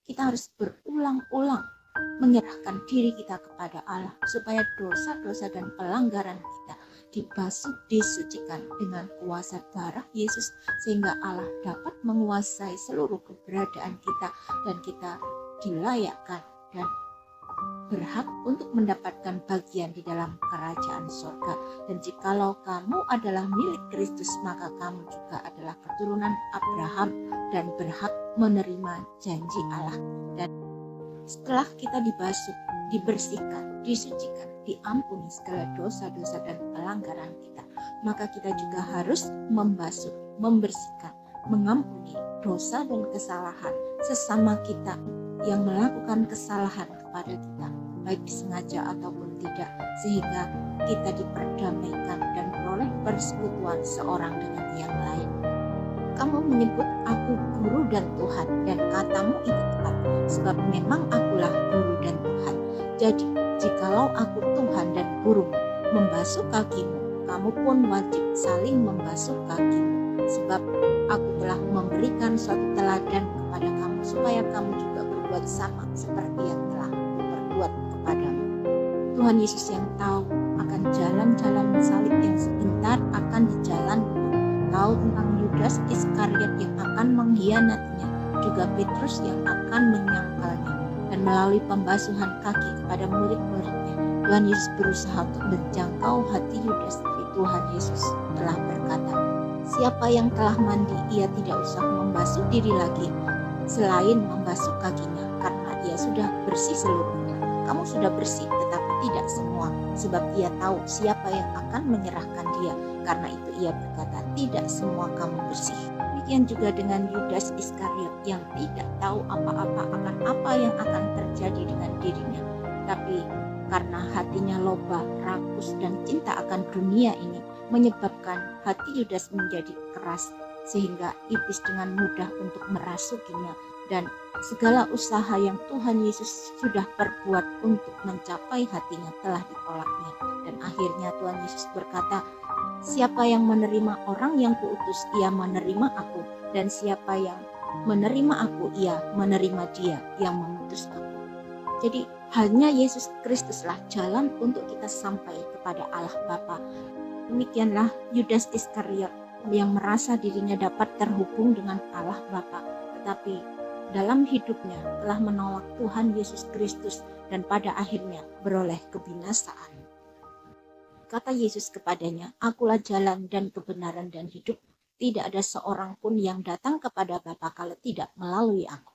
kita harus berulang-ulang menyerahkan diri kita kepada Allah, supaya dosa-dosa dan pelanggaran kita dibasuh, disucikan dengan kuasa darah Yesus, sehingga Allah dapat menguasai seluruh keberadaan kita, dan kita dilayakkan dan berhak untuk mendapatkan bagian di dalam kerajaan surga. Dan jikalau kamu adalah milik Kristus, maka kamu juga adalah keturunan Abraham dan berhak menerima janji Allah. Dan setelah kita dibasuh, dibersihkan, disucikan, diampuni segala dosa-dosa dan pelanggaran kita, maka kita juga harus membasuh, membersihkan, mengampuni dosa dan kesalahan sesama kita yang melakukan kesalahan kepada kita, baik disengaja ataupun tidak, sehingga kita diperdamaikan dan beroleh persekutuan seorang dengan yang lain. Kamu menyebut aku guru dan Tuhan, dan katamu itu tepat, sebab memang akulah guru dan Tuhan. Jadi jikalau aku Tuhan dan guru membasuh kakimu, kamu pun wajib saling membasuh kakimu, sebab aku telah memberikan suatu teladan kepada kamu, supaya kamu juga berbuat sama seperti yang telah berbuat kepadamu. Tuhan Yesus yang tahu akan jalan-jalan salib yang sebentar akan dijalani, tahu tentang Yudas Iskariot yang akan mengkhianatinya, juga Petrus yang akan menyangkalnya. Dan melalui pembasuhan kaki kepada murid-muridnya, Tuhan Yesus berusaha untuk menjangkau hati Yudas. Tapi Tuhan Yesus telah berkata, siapa yang telah mandi, ia tidak usah membasuh diri lagi selain membasuh kakinya, karena ia sudah bersih seluruhnya. Kamu sudah bersih, tetapi tidak semua, sebab ia tahu siapa yang akan menyerahkan dia. Karena itu ia berkata, tidak semua kamu bersih. Demikian juga dengan Yudas Iskariot yang tidak tahu apa-apa akan apa yang akan terjadi dengan dirinya. Tapi karena hatinya loba, rakus, dan cinta akan dunia ini menyebabkan hati Yudas menjadi keras, sehingga iblis dengan mudah untuk merasukinya, dan segala usaha yang Tuhan Yesus sudah perbuat untuk mencapai hatinya telah ditolaknya. Dan akhirnya Tuhan Yesus berkata, siapa yang menerima orang yang kuutus, ia menerima aku, dan siapa yang menerima aku, ia menerima dia yang mengutus aku. Jadi hanya Yesus Kristuslah jalan untuk kita sampai kepada Allah Bapa. Demikianlah Yudas Iskariot yang merasa dirinya dapat terhubung dengan Allah Bapa, tetapi dalam hidupnya telah menolak Tuhan Yesus Kristus dan pada akhirnya beroleh kebinasaan. Kata Yesus kepadanya, akulah jalan dan kebenaran dan hidup. Tidak ada seorang pun yang datang kepada Bapa kalau tidak melalui aku.